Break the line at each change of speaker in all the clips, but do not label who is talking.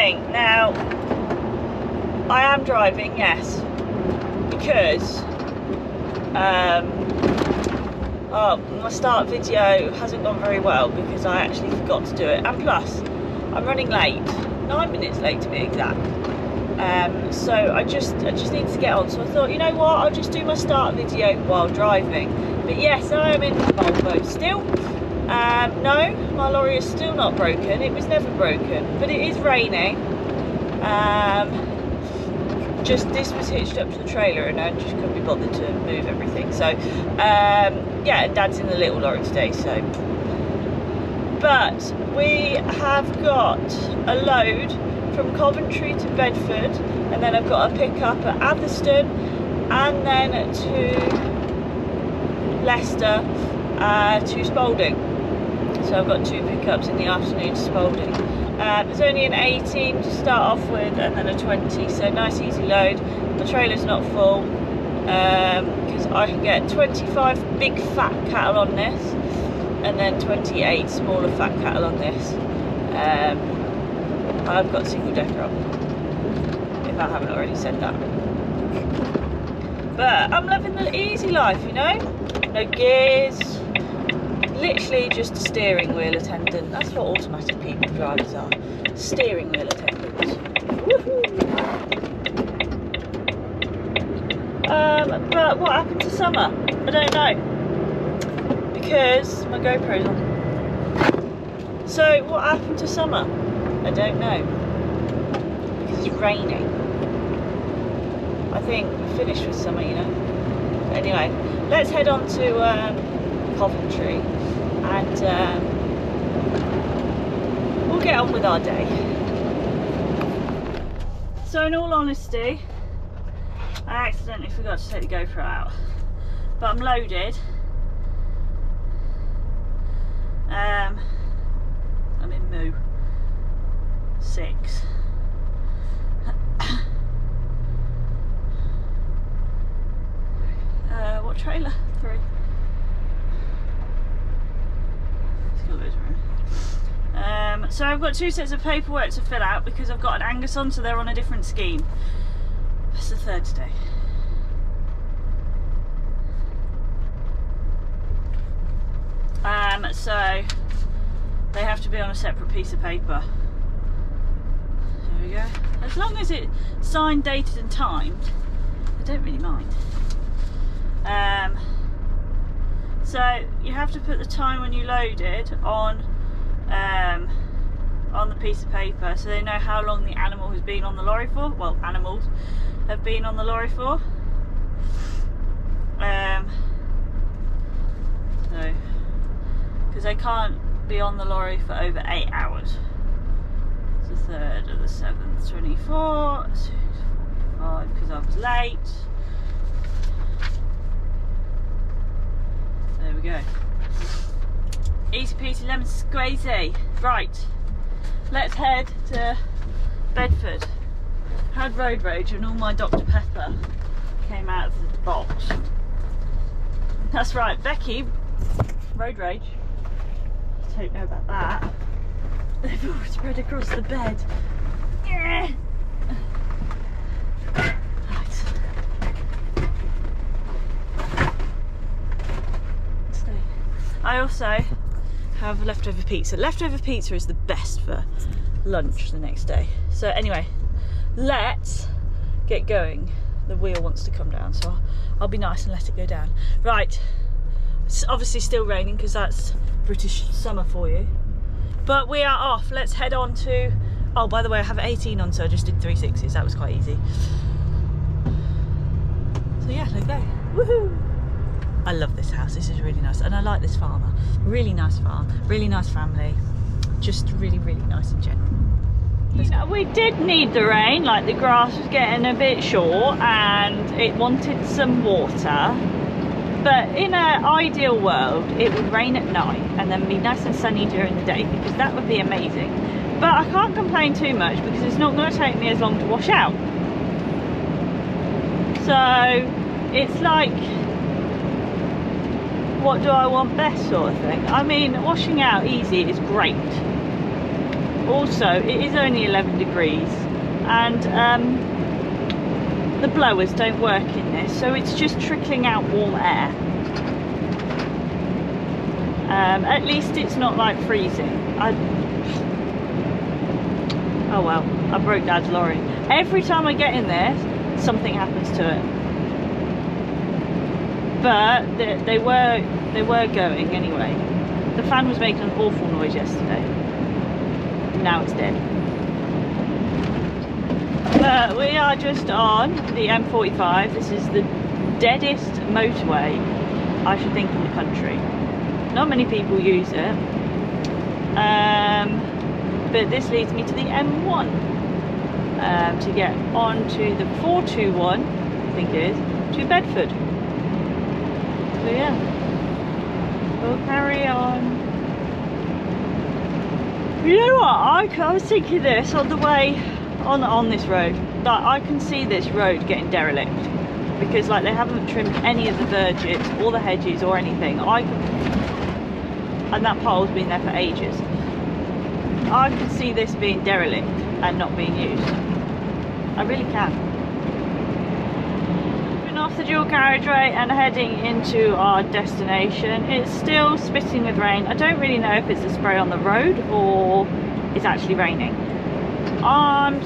thing. Now, I am driving, yes, because my start video hasn't gone very well because I actually forgot to do it, and plus I'm running late, 9 minutes late to be exact. So I just need to get on. So I thought, you know what, I'll just do my start video while driving. But yes, I am in Volvo still. No, my lorry is still not broken. It was never broken, but it is raining. Just this was hitched up to the trailer and I just couldn't be bothered to move everything. So yeah, and Dad's in the little lorry today. So, but we have got a load from Coventry to Bedford, and then I've got a pickup at Atherstone, and then to Leicester to Spalding. So I've got 2 pickups in the afternoon to Spalding. There's only an 18 to start off with, and then a 20, so nice easy load. The trailer's not full because I can get 25 big fat cattle on this, and then 28 smaller fat cattle on this. I've got single decker on, if I haven't already said that. But I'm loving the easy life, you know? No gears, literally just a steering wheel attendant. That's what automatic people drivers are, steering wheel attendants. Woohoo! But what happened to summer? I don't know, because my GoPro's on. So what happened to summer? I don't know, because it's raining. I think we're finished with summer, you know. Anyway, let's head on to Coventry, and we'll get on with our day. So in all honesty, I accidentally forgot to take the GoPro out, but I'm loaded. I'm in Moo 6. What trailer? 3. It's got loads of room. So I've got 2 sets of paperwork to fill out because I've got an Angus on, so they're on a different scheme. It's the 3rd today. So they have to be on a separate piece of paper. There we go. As long as it's signed, dated and timed, I don't really mind. So you have to put the time when you loaded on the piece of paper, so they know how long the animal has been on the lorry for. Well, animals have been on the lorry for. So, because they can't be on the lorry for over 8 hours. It's the 3rd of the 7th, 24, 6:45, because I was late. There we go. Easy peasy lemon squeezy. Right, let's head to Bedford. Had road rage and all my Dr. Pepper came out of the box. That's right, Becky, road rage. I don't know about that. They've all spread across the bed. Yeah. Right. Stay. I also have leftover pizza. Leftover pizza is the best for lunch the next day. So anyway, let's get going. The wheel wants to come down, so I'll be nice and let it go down. Right, it's obviously still raining because that's British summer for you. But we are off. Let's head on to, oh, by the way, I have 18 on, so I just did 360s. That was quite easy. So yeah, let's go. Woohoo! I love this house. This is really nice, and I like this farmer. Really nice farm, really nice family. Just really, really nice in general. You know, we did need the rain. Like, the grass was getting a bit short and it wanted some water. But in an ideal world, it would rain at night and then be nice and sunny during the day, because that would be amazing. But I can't complain too much because it's not going to take me as long to wash out. So it's like, what do I want best sort of thing. I mean, washing out easy is great. Also, it is only 11 degrees and the blowers don't work in this, so it's just trickling out warm air. At least it's not like freezing. Oh well, I broke Dad's lorry. Every time I get in there, something happens to it. But they were going anyway. The fan was making an awful noise yesterday. Now it's dead. But we are just on the M45. This is the deadest motorway, I should think, in the country. Not many people use it. But this leads me to the M1 to get onto the 421, I think it is, to Bedford. So yeah, we'll carry on. You know what? I was thinking this on the way on this road, that I can see this road getting derelict because like they haven't trimmed any of the verges or the hedges or anything. And that pole's been there for ages. I can see this being derelict and not being used. I really can. We're off the dual carriageway and heading into our destination. It's still spitting with rain. I don't really know if it's the spray on the road or it's actually raining. I'm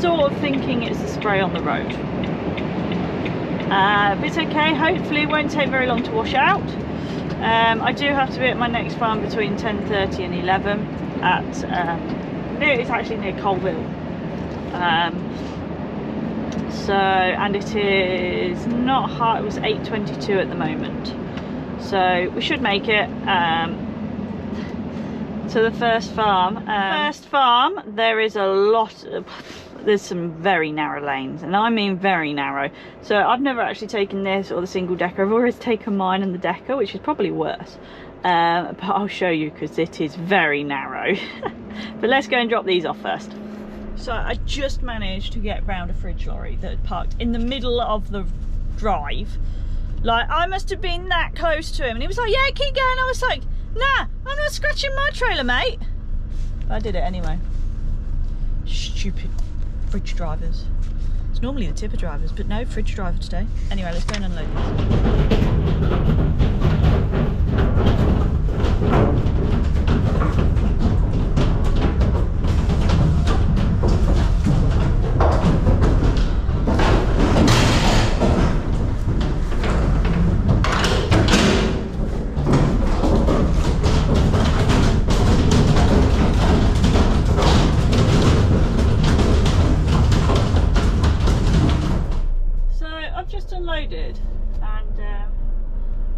sort of thinking it's the spray on the road. But it's okay. Hopefully it won't take very long to wash out. I do have to be at my next farm between 10:30 and 11 at it's actually near Colville. And it is not hard. It was 8:22 at the moment, so we should make it to the first farm. There is a lot of, there's some very narrow lanes, and I mean very narrow. So I've never actually taken this or the single decker. I've always taken mine and the decker, which is probably worse. But I'll show you because it is very narrow. But let's go and drop these off first. So I just managed to get round a fridge lorry that had parked in the middle of the drive. Like, I must have been that close to him, and he was like, yeah, keep going. I was like, nah, I'm not scratching my trailer, mate. But I did it anyway. Stupid fridge drivers. It's normally the tipper drivers, but no, fridge driver today. Anyway, let's go and unload this. Unloaded, and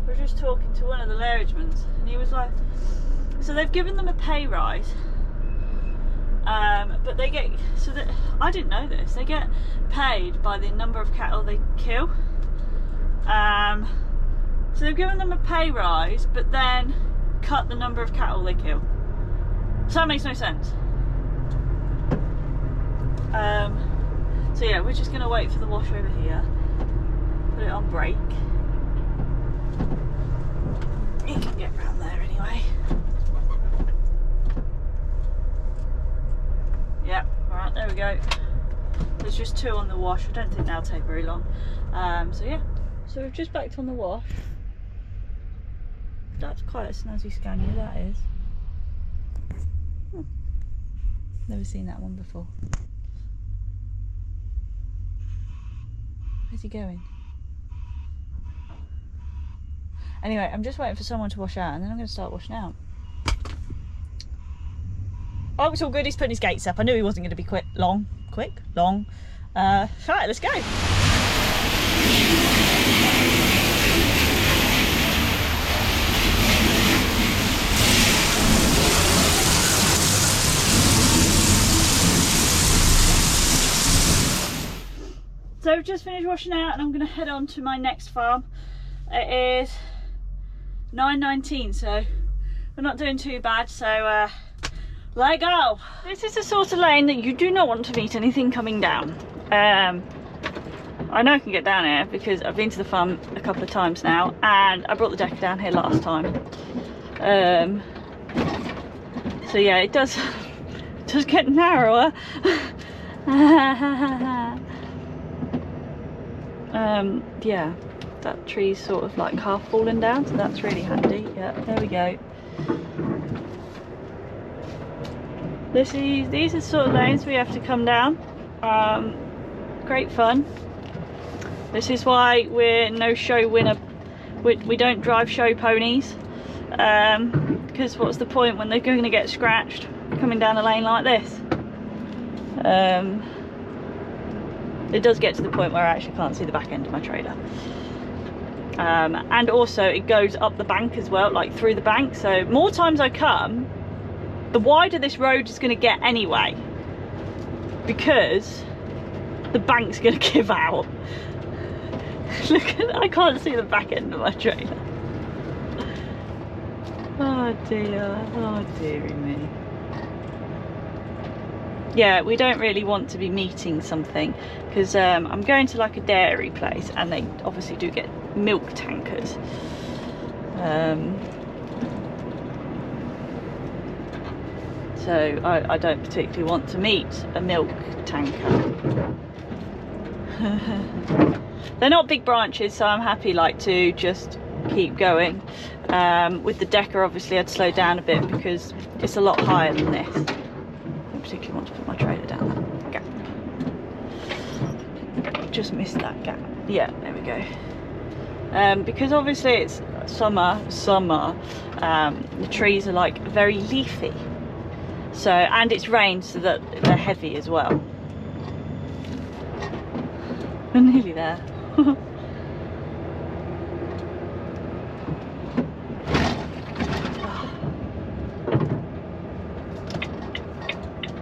we're just talking to one of the lairgemans, and he was like, so they've given them a pay rise, but they get, so that, I didn't know this, they get paid by the number of cattle they kill. So they've given them a pay rise, but then cut the number of cattle they kill. So that makes no sense. So yeah, we're just gonna wait for the wash over here. Put it on brake. You can get round there anyway. Yep, alright, there we go. There's just two on the wash. I don't think they'll take very long. So yeah, so we've just backed on the wash. That's quite a snazzy Scania, that is. Never seen that one before. Where's he going? Anyway, I'm just waiting for someone to wash out, and then I'm going to start washing out. Oh, it's all good. He's putting his gates up. I knew he wasn't going to be long. Right, let's go. So I've just finished washing out, and I'm going to head on to my next farm. It is 9:19, so we're not doing too bad, so let go. This is the sort of lane that you do not want to meet anything coming down. I know I can get down here because I've been to the farm a couple of times now, and I brought the decker down here last time. So yeah, it does It does get narrower. Yeah, that tree's sort of like half fallen down, so that's really handy. Yeah, there we go. These are sort of lanes we have to come down. Great fun. This is why we're no show winner. We don't drive show ponies, because what's the point when they're going to get scratched coming down a lane like this? It does get to the point where I actually can't see the back end of my trailer. And also it goes up the bank as well, like through the bank, so more times I come, the wider this road is going to get anyway, because the bank's going to give out. Look at, I can't see the back end of my trailer. Oh dearie me. Yeah, we don't really want to be meeting something, because I'm going to like a dairy place, and they obviously do get milk tankers. So I don't particularly want to meet a milk tanker. They're not big branches, so I'm happy like to just keep going. With the decker, obviously I'd slow down a bit because it's a lot higher than this. I don't particularly want to put my trailer down that gap. Just missed that gap. Yeah, there we go. Because obviously it's summer, the trees are like very leafy. So, and it's rained, so that they're heavy as well. We're nearly there.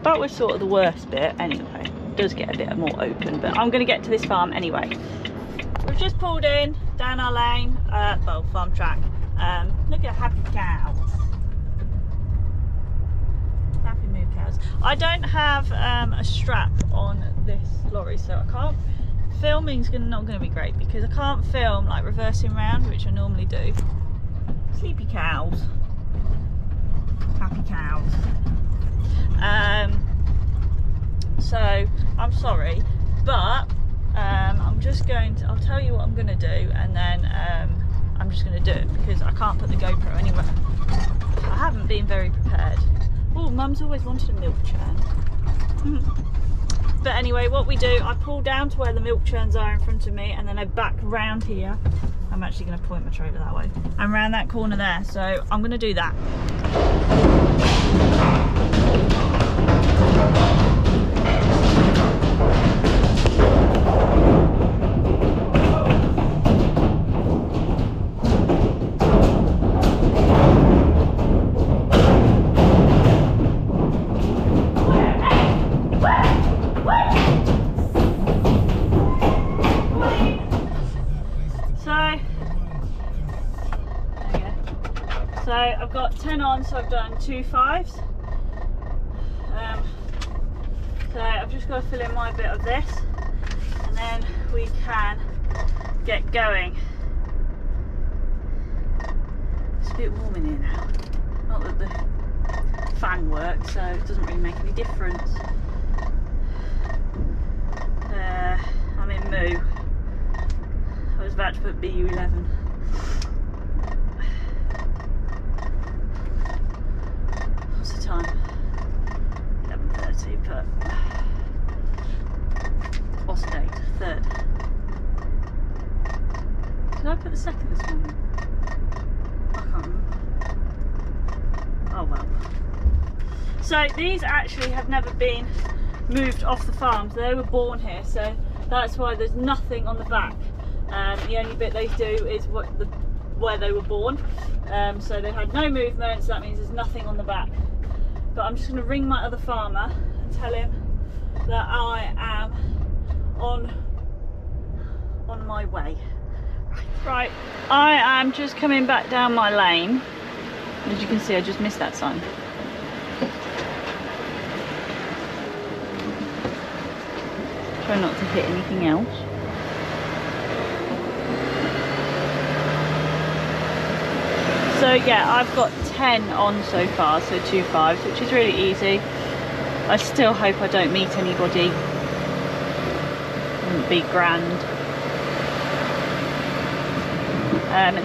That was sort of the worst bit anyway. It does get a bit more open, but I'm going to get to this farm anyway. We've just pulled in down our lane, well, farm track. Look at happy cows. Happy moo cows. I don't have a strap on this lorry, so I can't. Filming's not going to be great because I can't film like reversing round, which I normally do. Sleepy cows. Happy cows. So I'm sorry, but I'm just going to, I'll tell you what I'm going to do, and then I'm just going to do it because I can't put the GoPro anywhere. I haven't been very prepared. Oh, Mum's always wanted a milk churn. But anyway, what we do, I pull down to where the milk churns are in front of me, and then I back round here. I'm actually going to point my trailer that way, and round that corner there. So I'm going to do that. So I've got 10 on, so I've done 2 5s. So I've just got to fill in my bit of this, and then we can get going. It's a bit warm in here now. Not that the fan works, so it doesn't really make any difference. I'm in Moo. I was about to put BU11. What's the time? 11:30, but what's the date? 3rd. Did I put the 2nd this morning? I can't remember. Oh well. So these actually have never been moved off the farm. So they were born here, so that's why there's nothing on the back. The only bit they do is where they were born. So they had no movement, so that means there's nothing on the back. But I'm just going to ring my other farmer and tell him that I am on my way. Right, I am just coming back down my lane. As you can see, I just missed that sign. Try not to hit anything else. So yeah, I've got 10 on so far, so 2 5s, which is really easy. I still hope I don't meet anybody. Wouldn't be grand.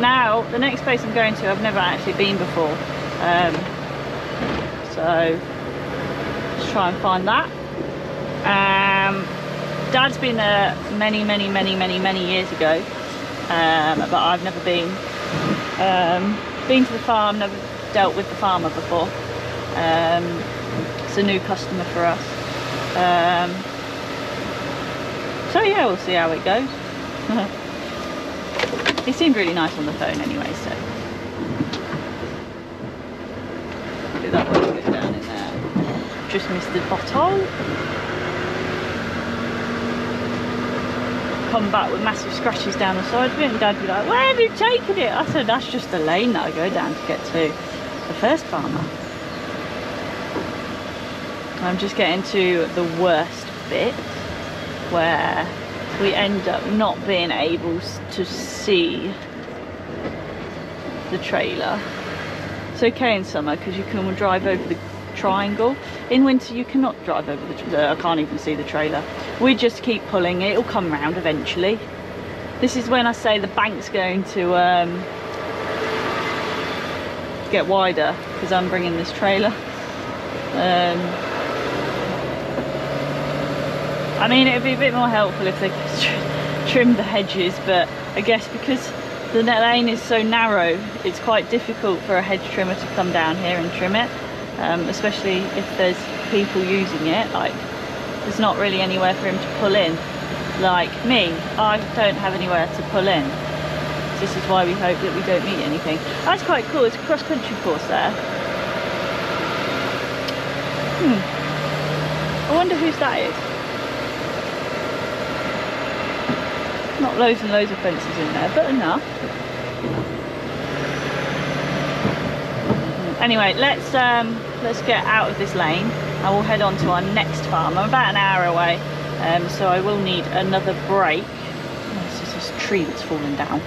Now, the next place I'm going to, I've never actually been before. So, let's try and find that. Dad's been there many years ago, but I've never been. Been to the farm, never dealt with the farmer before. It's a new customer for us. So yeah, we'll see how it goes. He seemed really nice on the phone anyway, so. Maybe that won't go down in there. Just missed the bottle. Come back with massive scratches down the side of it, and Dad would be like, where have you taken it? I said, that's just the lane that I go down to get to the first farmer. I'm just getting to the worst bit, where we end up not being able to see the trailer. It's okay in summer because you can drive over the triangle. In winter you cannot drive over the I can't even see the trailer. We just keep pulling, it'll come round eventually. This is when I say the bank's going to get wider because I'm bringing this trailer. I mean, it would be a bit more helpful if they trimmed the hedges, but I guess because the lane is so narrow, it's quite difficult for a hedge trimmer to come down here and trim it, especially if there's people using it. Like, there's not really anywhere for him to pull in. Like me, I don't have anywhere to pull in. This is why we hope that we don't meet anything. That's quite cool, it's a cross-country course there. I wonder whose that is. Not loads and loads of fences in there, but enough. Anyway, let's get out of this lane and we'll head on to our next farm. I'm about an hour away, so I will need another break. Oh, this is this tree that's fallen down.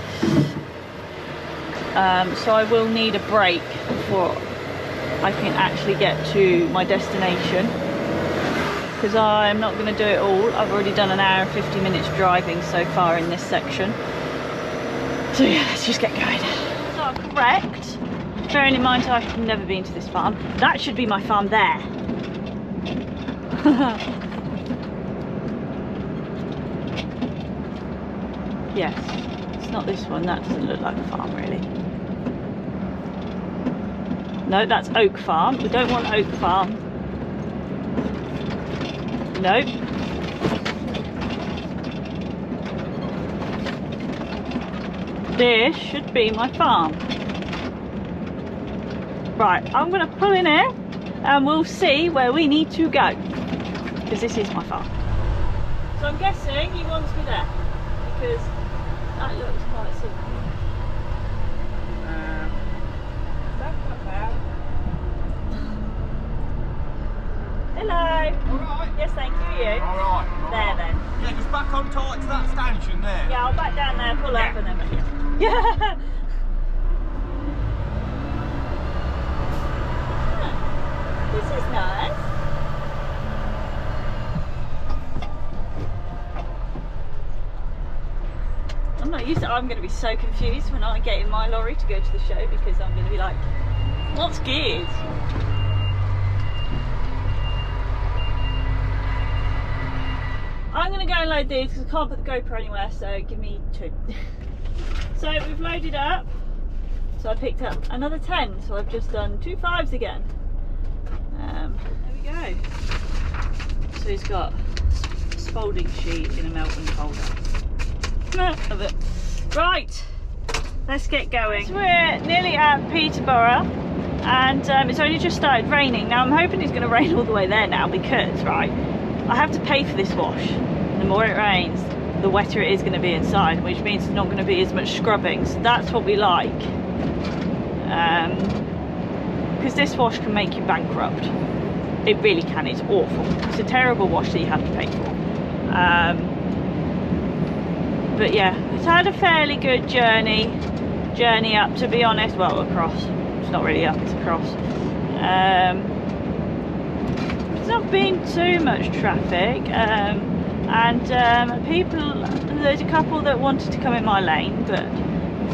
So I will need a break before I can actually get to my destination, because I'm not going to do it all. I've already done an hour and 50 minutes driving so far in this section. So yeah, let's just get going. So I'm correct. Bearing in mind I've never been to this farm. That should be my farm there. Yes, it's not this one. That doesn't look like a farm really. No, that's Oak Farm. We don't want Oak Farm. Nope. This should be my farm. Right, I'm going to pull in here and we'll see where we need to go, because this is my farm. So I'm guessing he wants me there, because that looks quite simple. That's not bad. Hello.
Alright.
Yes, thank you. You?
Alright.
There then.
Yeah, just back on tight to that stanchion there.
Yeah, I'll back down there, pull up and then yeah. This is nice. I'm not used to it. I'm going to be so confused when I get in my lorry to go to the show, because I'm going to be like, what's gears? I'm going to go and load these because I can't put the GoPro anywhere, so give me 2. So we've loaded up. So I picked up another 10, so I've just done 2 5s again. There we go. So he's got a folding sheet in a melting folder. Love it. Right, let's get going. So we're nearly at Peterborough, and it's only just started raining. Now I'm hoping it's going to rain all the way there now, because, right, I have to pay for this wash. The more it rains, the wetter it is going to be inside, which means it's not going to be as much scrubbing. So that's what we like. Because this wash can make you bankrupt. It really can. It's awful. It's a terrible wash that you have to pay for. But yeah, it's had a fairly good journey up, to be honest. Well, across. It's not really up, it's across. not been too much traffic, and people, there's a couple that wanted to come in my lane, but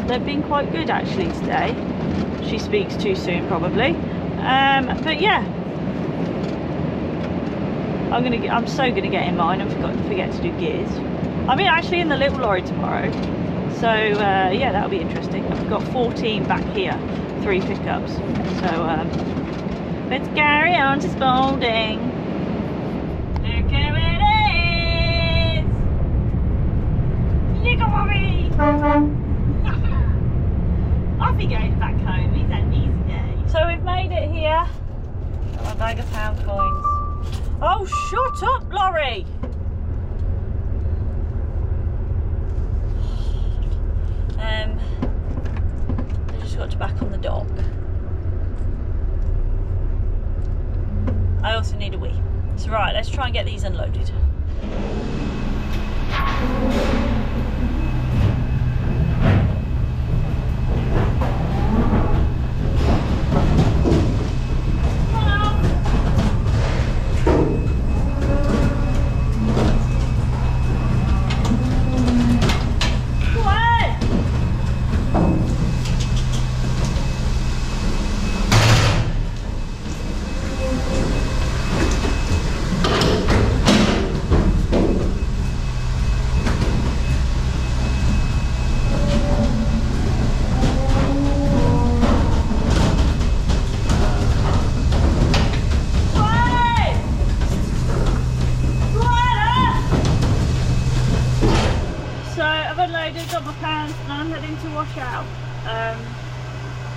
they've been quite good actually today. She speaks too soon probably, but yeah, I'm so gonna get in mine and forget to do gears. I'm actually in the little lorry tomorrow, so yeah, that'll be interesting. I've got 14 back here, 3 pickups, so let's carry on to Spalding. Look who it is! Look at Bobby! Off he goes back home. He's had an easy day. So we've made it here. Got my bag of pound coins. Oh, shut up, lorry! I just got to back on the dock. I also need a wee. So right, let's try and get these unloaded.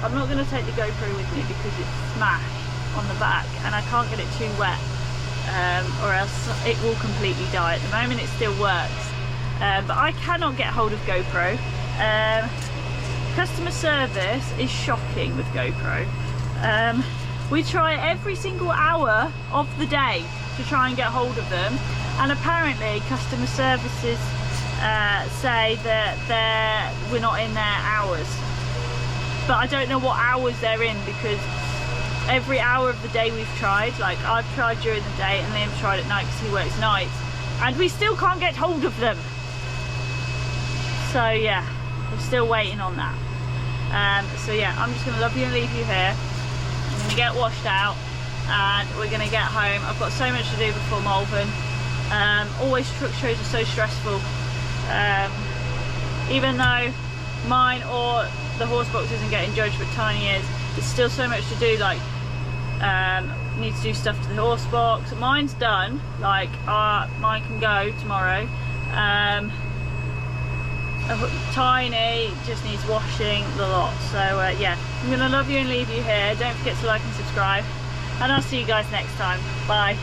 I'm not going to take the GoPro with me because it's smashed on the back and I can't get it too wet, or else it will completely die. At the moment it still works, but I cannot get hold of GoPro. Customer service is shocking with GoPro. We try every single hour of the day to try and get hold of them, and apparently customer services say that we're not in their hours. But I don't know what hours they're in, because every hour of the day we've tried, like I've tried during the day and Liam's tried at night because he works nights, and we still can't get hold of them. So yeah, we're still waiting on that. So yeah, I'm just going to love you and leave you here. I'm going to get washed out and we're going to get home. I've got so much to do before Malvern. Always truck shows are so stressful. Even though mine or the horse box isn't getting judged but Tiny is, there's still so much to do. Like need to do stuff to the horse box. Mine's done, like mine can go tomorrow. Tiny just needs washing, the lot. So yeah, I'm gonna love you and leave you here. Don't forget to like and subscribe, and I'll see you guys next time. Bye.